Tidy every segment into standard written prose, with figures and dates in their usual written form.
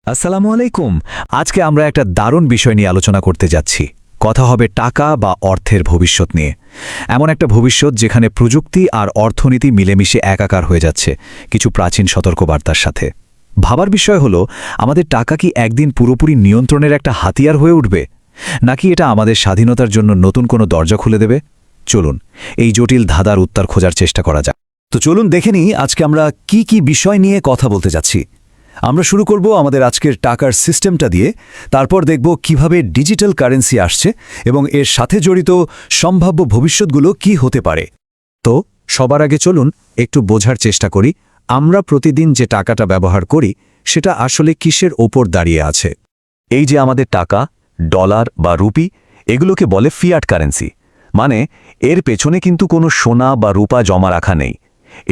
আসসালামু আলাইকুম। আজকে আমরা একটা দারুণ বিষয় নিয়ে আলোচনা করতে যাচ্ছি। কথা হবে টাকা বা অর্থের ভবিষ্যৎ নিয়ে। এমন একটা ভবিষ্যৎ যেখানে প্রযুক্তি আর অর্থনীতি মিলেমিশে একাকার হয়ে যাচ্ছে কিছু প্রাচীন সতর্কবার্তার সাথে। ভাবার বিষয় হলো, আমাদের টাকা কি একদিন পুরোপুরি নিয়ন্ত্রণের একটা হাতিয়ার হয়ে উঠবে, নাকি এটা আমাদের স্বাধীনতার জন্য নতুন কোনো দরজা খুলে দেবে? চলুন এই জটিল ধাঁধার উত্তর খোঁজার চেষ্টা করা যাক। তো চলুন দেখে নিই আজকে আমরা কি বিষয় নিয়ে কথা বলতে যাচ্ছি। আমরা শুরু করব আমাদের আজকের টাকার সিস্টেমটা দিয়ে, তারপর দেখব কিভাবে ডিজিটাল কারেন্সি আসছে এবং এর সাথে জড়িত সম্ভাব্য ভবিষ্যৎগুলো কি হতে পারে। তো সবার আগে চলুন একটু বোঝার চেষ্টা করি, আমরা প্রতিদিন যে টাকাটা ব্যবহার করি সেটা আসলে কিসের ওপর দাঁড়িয়ে আছে। এই যে আমাদের টাকা, ডলার বা রুপি, এগুলোকে বলে ফিয়াট কারেন্সি। মানে এর পেছনে কিন্তু কোনো সোনা বা রূপা জমা রাখা নেই।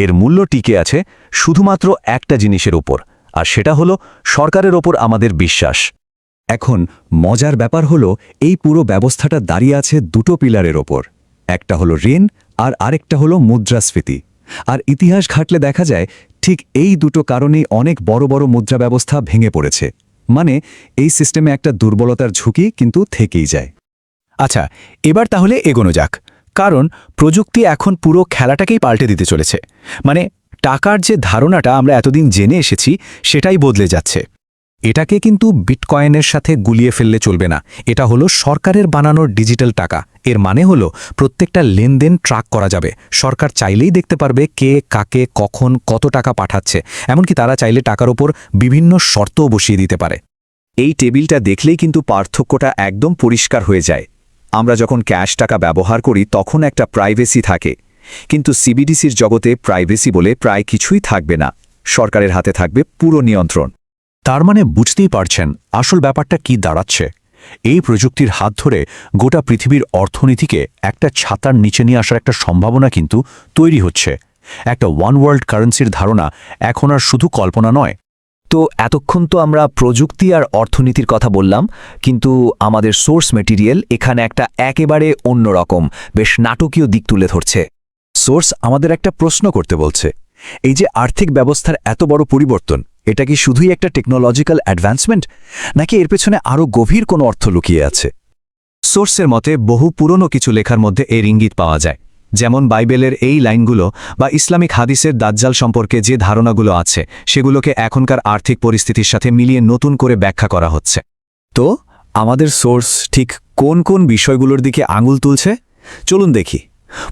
এর মূল্য টিকে আছে শুধুমাত্র একটা জিনিসের উপর, আর সেটা হলো সরকারের ওপর আমাদের বিশ্বাস। এখন মজার ব্যাপার হলো, এই পুরো ব্যবস্থাটা দাঁড়িয়ে আছে দুটো পিলারের ওপর। একটা হলো ঋণ আর আরেকটা হলো মুদ্রাস্ফীতি। আর ইতিহাস ঘাটলে দেখা যায় ঠিক এই দুটো কারণেই অনেক বড় বড় মুদ্রা ব্যবস্থা ভেঙে পড়েছে। মানে এই সিস্টেমে একটা দুর্বলতার ঝুঁকি কিন্তু থেকেই যায়। আচ্ছা, এবার তাহলে এগোনো যাক, কারণ প্রযুক্তি এখন পুরো খেলাটাকেই পাল্টে দিতে চলেছে। মানে টাকার যে ধারণাটা আমরা এতদিন জেনে এসেছি সেটাই বদলে যাচ্ছে। এটাকে কিন্তু বিটকয়েনের সাথে গুলিয়ে ফেললে চলবে না। এটা হলো সরকারের বানানোর ডিজিটাল টাকা। এর মানে হলো প্রত্যেকটা লেনদেন ট্র্যাক করা যাবে। সরকার চাইলেই দেখতে পারবে কে কাকে কখন কত টাকা পাঠাচ্ছে। এমনকি তারা চাইলে টাকার ওপর বিভিন্ন শর্তও বসিয়ে দিতে পারে। এই টেবিলটা দেখলেই কিন্তু পার্থক্যটা একদম পরিষ্কার হয়ে যায়। আমরা যখন ক্যাশ টাকা ব্যবহার করি তখন একটা প্রাইভেসি থাকে, কিন্তু সিবিডিসির জগতে প্রাইভেসি বলে প্রায় কিছুই থাকবে না। সরকারের হাতে থাকবে পুরো নিয়ন্ত্রণ। তার মানে বুঝতেই পারছেন আসল ব্যাপারটা কি দাঁড়াচ্ছে। এই প্রযুক্তির হাত ধরে গোটা পৃথিবীর অর্থনীতিকে একটা ছাতার নিচে নিয়ে আসার একটা সম্ভাবনা কিন্তু তৈরি হচ্ছে। একটা ওয়ান ওয়ার্ল্ড কারেন্সির ধারণা এখন আর শুধু কল্পনা নয়। তো এতক্ষণ তো আমরা প্রযুক্তি আর অর্থনীতির কথা বললাম, কিন্তু আমাদের সোর্স ম্যাটেরিয়াল এখানে একটা একেবারে অন্যরকম, বেশ নাটকীয় দিক তুলে ধরছে। সোর্স আমাদের একটা প্রশ্ন করতে বলছে, এই যে আর্থিক ব্যবস্থার এত বড় পরিবর্তন, এটা কি শুধুই একটা টেকনোলজিক্যাল অ্যাডভান্সমেন্ট, নাকি এর পেছনে আরও গভীর কোনো অর্থ লুকিয়ে আছে? সোর্সের মতে বহু পুরনো কিছু লেখার মধ্যে এর ইঙ্গিত পাওয়া যায়। যেমন বাইবেলের এই লাইনগুলো বা ইসলামিক হাদিসের দাজ্জাল সম্পর্কে যে ধারণাগুলো আছে সেগুলোকে এখনকার আর্থিক পরিস্থিতির সাথে মিলিয়ে নতুন করে ব্যাখ্যা করা হচ্ছে। তো আমাদের সোর্স ঠিক কোন কোন বিষয়গুলোর দিকে আঙুল তুলছে চলুন দেখি।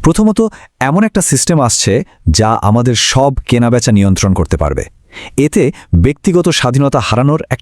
প্রথমত, এমন একটা সিস্টেম আসছে যা আমাদের সব কেনাবেচা নিয়ন্ত্রণ করতে পারবে। এতে ব্যক্তিগত স্বাধীনতা হারানোর একটা